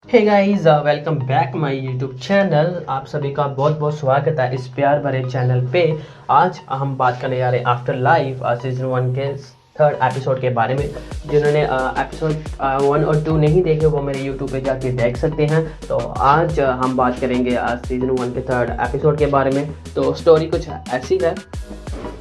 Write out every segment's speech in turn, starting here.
Hey guys, welcome back my YouTube channel. आप सभी का बहुत बहुत स्वागत है इस प्यार भरे चैनल पे। आज हम बात करने जा रहे हैं आफ्टर लाइफ सीजन 1 के थर्ड एपिसोड के बारे में। जिन्होंने एपिसोड 1 और 2 नहीं देखे वो मेरे यूट्यूब पे जाके देख सकते हैं। तो आज हम बात करेंगे सीजन 1 के थर्ड एपिसोड के बारे में। तो स्टोरी कुछ ऐसी है।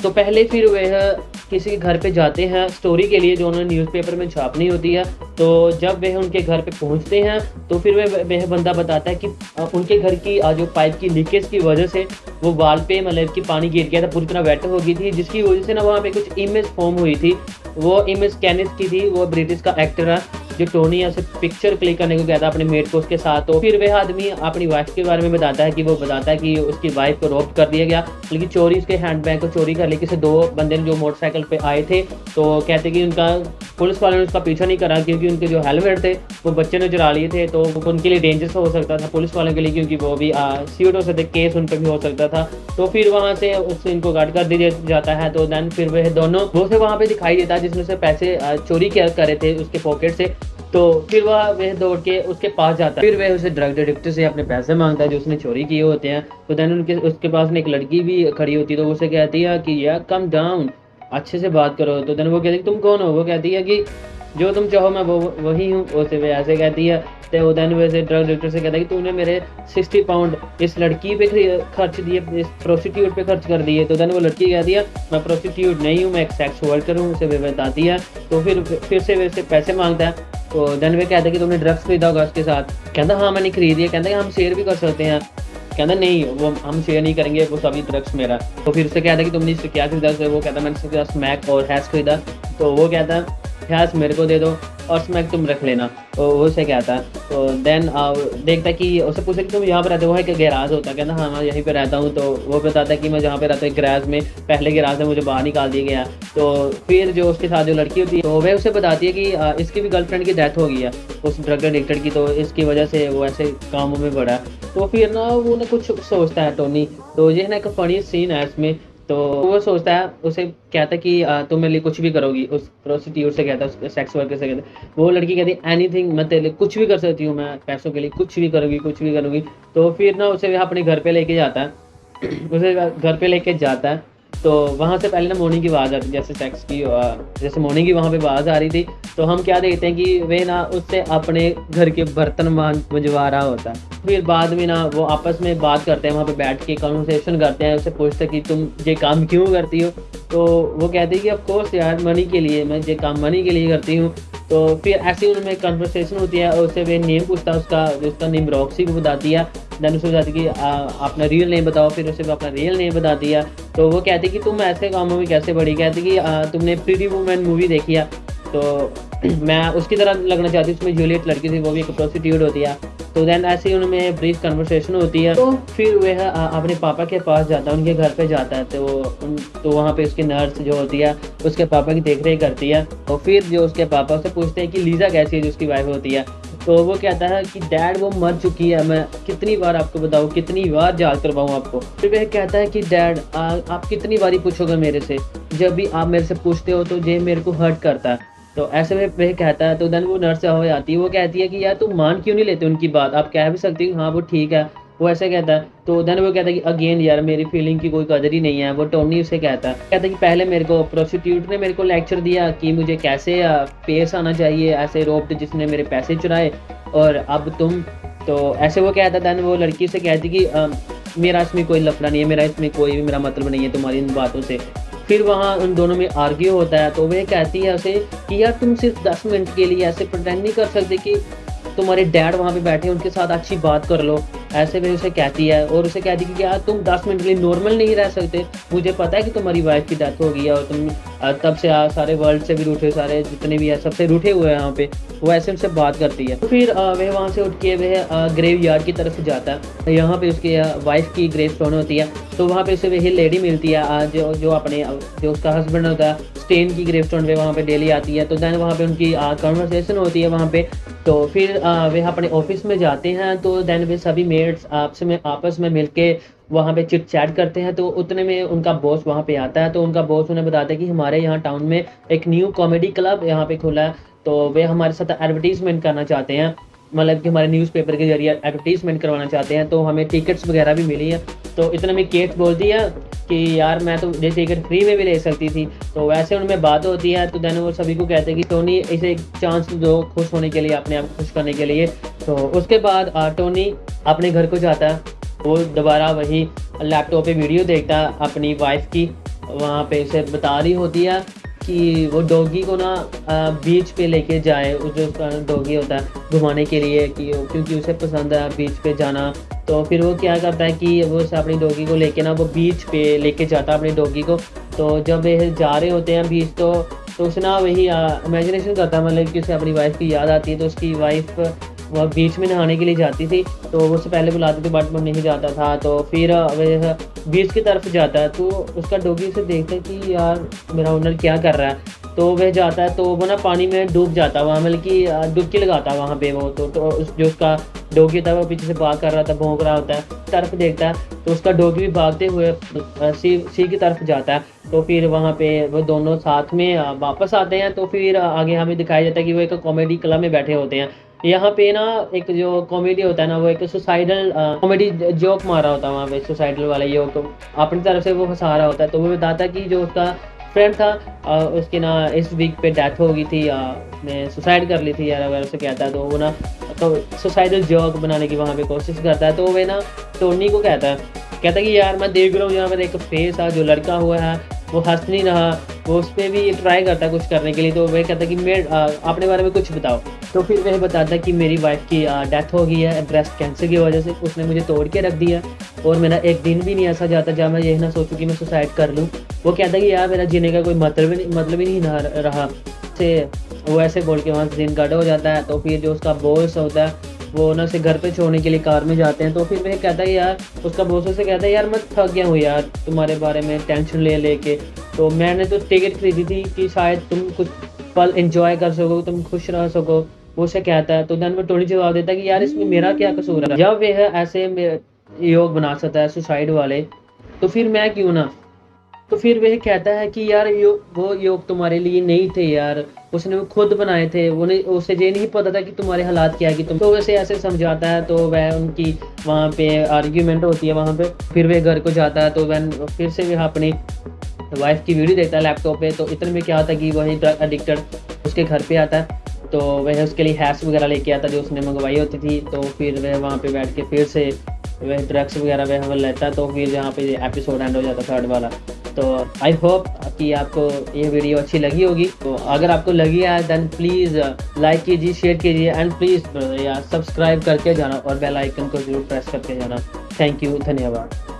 तो पहले फिर वह किसी के घर पे जाते हैं स्टोरी के लिए जो उन्होंने न्यूज़पेपर में छापनी होती है। तो जब वह उनके घर पे पहुंचते हैं तो फिर वह बंदा बताता है कि उनके घर की जो पाइप की लीकेज की वजह से वो वाल पे मतलब कि पानी गिर गया था, पूरी तरह वेट हो गई थी, जिसकी वजह से ना वहाँ पे कुछ इमेज फॉर्म हुई थी। वो इमेज कैनिस की थी। वो ब्रिटिश का एक्टर है जो टोनी है, उसे पिक्चर क्लिक करने को कहता है अपने मेट को उसके साथ। तो फिर वह आदमी अपनी वाइफ के बारे में बताता है कि वो बताता है कि उसकी वाइफ को रोप कर दिया गया, बल्कि चोरी उसके हैंडबैग को चोरी कर ली किसी दो बंदे ने जो मोटरसाइकिल पे आए थे। तो कहते कि उनका पुलिस वालों ने उसका पीछा नहीं करा क्योंकि उनके जो हेलमेट थे वो बच्चे ने चुरा लिए थे। तो उनके लिए डेंजरस हो सकता था पुलिस वालों के लिए, क्योंकि वो भी सीट हो सकते, केस उन पर भी हो सकता था। तो फिर वहाँ से उससे इनको गार्ड कर दिया जाता है। तो देन फिर वह दोनों वो से वहाँ पे दिखाई देता है जिसमें से पैसे चोरी किया करे थे उसके पॉकेट से। तो फिर वह दौड़ के उसके पास जाता है। फिर वह उसे ड्रग एडिक्ट से अपने पैसे मांगता है जो उसने चोरी किए होते हैं। तो देन उनके उसके पास में एक लड़की भी खड़ी होती है। तो वो उसे कहती है कि यार कम डाउन, अच्छे से बात करो। तो देन वो कहती है तुम कौन हो। वो कहती है कि जो तुम चाहो मैं वो वही हूँ। उसे वे ऐसे कहती है। तो देन वैसे ड्रग एडिक्टर से कहता है कि तूने मेरे 60 पाउंड इस लड़की पे खर्च दिए, इस प्रोस्टिट्यूट पे खर्च कर दिए। तो देन वो लड़की कहती है मैं प्रोस्टिट्यूट नहीं हूँ, मैं एक सेक्स वर्कर हूँ। उसे वे बताती है। तो फिर से वैसे पैसे मांगता है। तो देन वे कहता है कि तुमने ड्रग्स खरीदा होगा उसके साथ। कहता हाँ मैंने खरीदी है। कहता है हम शेयर भी कर सकते हैं। कहता नहीं वो हम शेयर नहीं करेंगे, वो सभी ड्रग्स मेरा। तो फिर उससे कहता है कि तुमने इससे क्या खरीदा। वो कहता है मैंने इससे स्मैक और हैश खरीदा। तो वो कहता है हैश मेरे को दे दो और स्मैक तुम रख लेना। तो वो उसे कहता है। तो देन देखता है कि उससे पूछा कि तुम यहाँ पर रहते हो, एक गैराज होता है। कहता हाँ मैं यहीं पे रहता हूँ। तो वो बताता है कि मैं जहाँ पे रहता हूँ गैराज में, पहले गैराज में मुझे बाहर निकाल दिया गया। तो फिर जो उसके साथ जो लड़की होती है तो वह उसे बताती है कि इसकी भी गर्लफ्रेंड की डेथ हो गई है उस ड्रग एडिक्टेड की। तो इसकी वजह से वो ऐसे कामों में बढ़ा। तो फिर ना वो ना कुछ सोचता है टोनी। तो ये ना एक फनी सीन है इसमें। तो वो सोचता है, उसे कहता है कि तुम मेरे लिए कुछ भी करोगी। उस प्रोस्टिट्यूट से कहता है, उस सेक्स वर्कर से कहता है। वो लड़की कहती है एनीथिंग, मैं तेरे लिए कुछ भी कर सकती हूँ, मैं पैसों के लिए कुछ भी करूँगी, कुछ भी करूँगी। तो फिर ना उसे अपने घर पे लेके जाता है उसे घर पे लेके जाता है। तो वहाँ से पहले ना मॉर्निंग की आवाज़ आती है, जैसे सेक्स की जैसे मॉर्निंग की वहाँ पे आवाज़ आ रही थी। तो हम क्या देखते हैं कि वे ना उससे अपने घर के बर्तन मंजवा रहा होता है। फिर बाद में ना वो आपस में बात करते हैं, वहाँ पे बैठ के कन्वर्सेशन करते हैं। उससे पूछते हैं कि तुम ये काम क्यों करती हो। तो वो कहती है कि ऑफ कोर्स यार मनी के लिए, मैं ये काम मनी के लिए करती हूँ। तो फिर ऐसी उनमें कन्वर्सेशन होती है। उससे वे नेम पूछता है उसका, जिसका नेम रॉक्सी को बताती है। देन उसे बताती कि अपना रियल नेम बताओ। फिर उसे अपना रियल नेम बताती है। तो वो कहती कि तुम ऐसे कामों में कैसे बढ़ी। कहती कि तुमने प्रीटी वुमेन मूवी देखी है। तो मैं उसकी तरह लगना चाहती हूँ। उसमें जूलियट लड़की थी, वो भी एक प्रोस्टिट्यूट होती है। तो देन ऐसे ही उनमें ब्रीफ कन्वर्सेशन होती है। तो फिर वह अपने पापा के पास जाता है, उनके घर पे जाता है। तो वहाँ पे उसकी नर्स जो होती है उसके पापा की देख रेख करती है। तो फिर जो उसके पापा उससे पूछते हैं कि लीजा कैसी है जो उसकी वाइफ होती है। तो वो कहता है कि डैड वो मर चुकी है, मैं कितनी बार आपको बताऊँ, कितनी बार याद करवाऊँ आपको। फिर वह कहता है कि डैड आप कितनी बारी पूछोगे मेरे से, जब भी आप मेरे से पूछते हो तो ये मेरे को हर्ट करता है। तो ऐसे में वह कहता है। तो देन वो नर्स हो जाती है। वो कहती है कि यार तुम मान क्यों नहीं लेते उनकी बात, आप कह भी सकती हो हाँ वो ठीक है। वो ऐसे कहता है। तो देन वो कहता है कि अगेन यार मेरी फीलिंग की कोई कदर ही नहीं है। वो टोनी उसे कहता है कि पहले मेरे को प्रोस्टिट्यूट ने मेरे को लेक्चर दिया कि मुझे कैसे पेश आना चाहिए ऐसे रोब जिसने मेरे पैसे चुराए, और अब तुम। तो ऐसे वो कहता था। देन वो लड़की से कहती कि मेरा इसमें कोई लफड़ा नहीं है, मेरा इसमें कोई भी मेरा मतलब नहीं है तुम्हारी इन बातों से। फिर वहाँ उन दोनों में आर्ग्यू होता है। तो वह कहती है उसे कि यार तुम सिर्फ 10 मिनट के लिए ऐसे प्रिटेंड नहीं कर सकते कि तुम्हारे डैड वहाँ पे बैठे हैं, उनके साथ अच्छी बात कर लो। ऐसे में उसे कहती है। और उसे कहती है कि यार तुम 10 मिनट के लिए नॉर्मल नहीं रह सकते, मुझे पता है कि तुम्हारी वाइफ की डेथ हो गई है और तुम तब से सारे वर्ल्ड से भी रूठे, सारे जितने भी है सबसे रूठे हुए हैं यहाँ पे। वो ऐसे उनसे बात करती है। तो फिर वह वहाँ से उठ के वह ग्रेव यार्ड की तरफ जाता है। यहाँ पे उसकी वाइफ की ग्रेव स्टोन होती है। तो वहाँ पे उसे वही लेडी मिलती है जो अपने जो उसका हस्बैंड होता है स्टेन की ग्रेव स्टोन पे वहाँ पे डेली आती है। तो देन वहाँ पे उनकी कन्वर्सेशन होती है वहाँ पे। तो फिर वे अपने ऑफिस में जाते हैं। तो देन वे सभी मेट्स आपस में मिलके वहाँ पे चिट चैट करते हैं। तो उतने में उनका बॉस वहाँ पे आता है। तो उनका बॉस उन्हें बताता है कि हमारे यहाँ टाउन में एक न्यू कॉमेडी क्लब यहाँ पे खुला है, तो वे हमारे साथ एडवर्टीजमेंट करना चाहते हैं। मतलब कि हमारे न्यूज़पेपर के जरिए एडवर्टीजमेंट करवाना चाहते हैं, तो हमें टिकट्स वगैरह भी मिली है। तो इतना में केट बोलती है कि यार मैं तो ये टिकट फ्री में भी ले सकती थी। तो वैसे उनमें बात होती है, तो देन वो सभी को कहते हैं कि टोनी इसे एक चांस दो खुश होने के लिए, अपने आप को खुश करने के लिए। तो उसके बाद टोनी अपने घर को जाता है। वो दोबारा वही लैपटॉप पे वीडियो देखता है अपनी वाइफ की, वहाँ पे उसे बता रही होती है कि वो डॉगी को ना बीच पे लेके जाए, उस जो उसका डॉगी होता है घुमाने के लिए, कि क्योंकि उसे पसंद है बीच पे जाना। तो फिर वो क्या करता है कि वो उसे अपनी डॉगी को लेके ना वो बीच पे लेके जाता है अपनी डॉगी को। तो जब ये जा रहे होते हैं बीच, तो उसे ना वही इमेजिनेशन करता है, मतलब कि उसे अपनी वाइफ की याद आती है। तो उसकी वाइफ वह बीच में नहाने के लिए जाती थी, तो वो उससे पहले बुलाती थी बट वो नहीं जाता था। तो फिर वह बीच की तरफ जाता है, तो उसका डॉगी उसे देखता है कि यार मेरा ओनर क्या कर रहा है। तो वह जाता है, तो वो ना पानी में डूब जाता है वहाँ, मतलब कि डुबकी लगाता है वहाँ पे वो। तो जो उसका डॉगी था वो पीछे से भाग कर रहा था, भौंक रहा होता है, तरफ देखता है, तो उसका डॉगी भी भागते हुए सी की तरफ जाता है। तो फिर वहाँ पे वो दोनों साथ में वापस आते हैं। तो फिर आगे हमें दिखाया जाता है कि वो एक कॉमेडी क्लब में बैठे होते हैं। यहाँ पे ना एक जो कॉमेडी होता है ना, वो एक सुसाइडल कॉमेडी जोक मारा होता है वहाँ पे, सुसाइडल वाला जोक अपनी तरफ से वो हंसा रहा होता है। तो वो बताता है कि जो उसका फ्रेंड था उसकी ना इस वीक पे डेथ हो गई थी, उसने सुसाइड कर ली थी यार, अगर उसे कहता है। तो वो ना तो सुसाइडल जोक बनाने की वहाँ पे कोशिश करता है। तो वो ना टोनी को कहता है कि यार मैं देख रहा हूँ यहाँ पर एक फेस है जो लड़का हुआ है, वो हंस नहीं रहा। वो उस पर भी ट्राई करता है कुछ करने के लिए। तो वह कहता है कि मैं अपने बारे में कुछ बताओ। तो फिर वह बताता है कि मेरी वाइफ की डेथ हो गई है ब्रेस्ट कैंसर की वजह से, उसने मुझे तोड़ के रख दिया, और मेरा एक दिन भी नहीं ऐसा जाता जब मैं यही ना सोचूं कि मैं सुसाइड कर लूँ। वो कहता है कि यार मेरा जीने का कोई मतलब ही नहीं रहा से। वो ऐसे बोल के वहाँ से दिन कट हो जाता है। तो फिर जो उसका बॉस होता है वो ना उसे घर पे छोड़ने के लिए कार में जाते हैं। तो फिर वह कहता है यार, उसका बॉस उसे कहता है यार मैं थक गया हूँ यार तुम्हारे बारे में टेंशन ले लेके, तो मैंने तो टिकट खरीदी थी कि शायद तुम कुछ पल एंजॉय कर सको, तुम खुश रह सको। वो उसे कहता है। तो देन वो टोनी जवाब देता है कि यार इसमें मेरा क्या कसूर है, जब वह ऐसे योग बना सकता है सुसाइड वाले, तो फिर मैं क्यों ना। तो फिर वह कहता है कि यार वो योग तुम्हारे लिए नहीं थे यार, उसने वो खुद बनाए थे, उसे ये नहीं पता था कि तुम्हारे हालात क्या है कि तुम। तो वैसे ऐसे समझाता है। तो वह उनकी वहाँ पे आर्ग्यूमेंट होती है वहाँ पे। फिर वह घर को जाता है, तो वह फिर से वह अपनी वाइफ की वीडियो देखता है लैपटॉप पे। तो इतने में क्या होता है कि वही ड्रग एडिक्टेड उसके घर पे आता है। तो वह उसके लिए हैश वगैरह लेके आता जो उसने मंगवाई होती थी। तो फिर वह वहाँ पे बैठ के फिर से वह ड्रग्स वगैरह वह लेता है। तो फिर यहाँ पे एपिसोड एंड हो जाता है थर्ड वाला। तो आई होप कि आपको ये वीडियो अच्छी लगी होगी। तो अगर आपको लगी है देन प्लीज़ लाइक कीजिए, शेयर कीजिए, एंड प्लीज़ यार सब्सक्राइब करके जाना और बेल आइकन को जरूर प्रेस करके जाना। थैंक यू, धन्यवाद।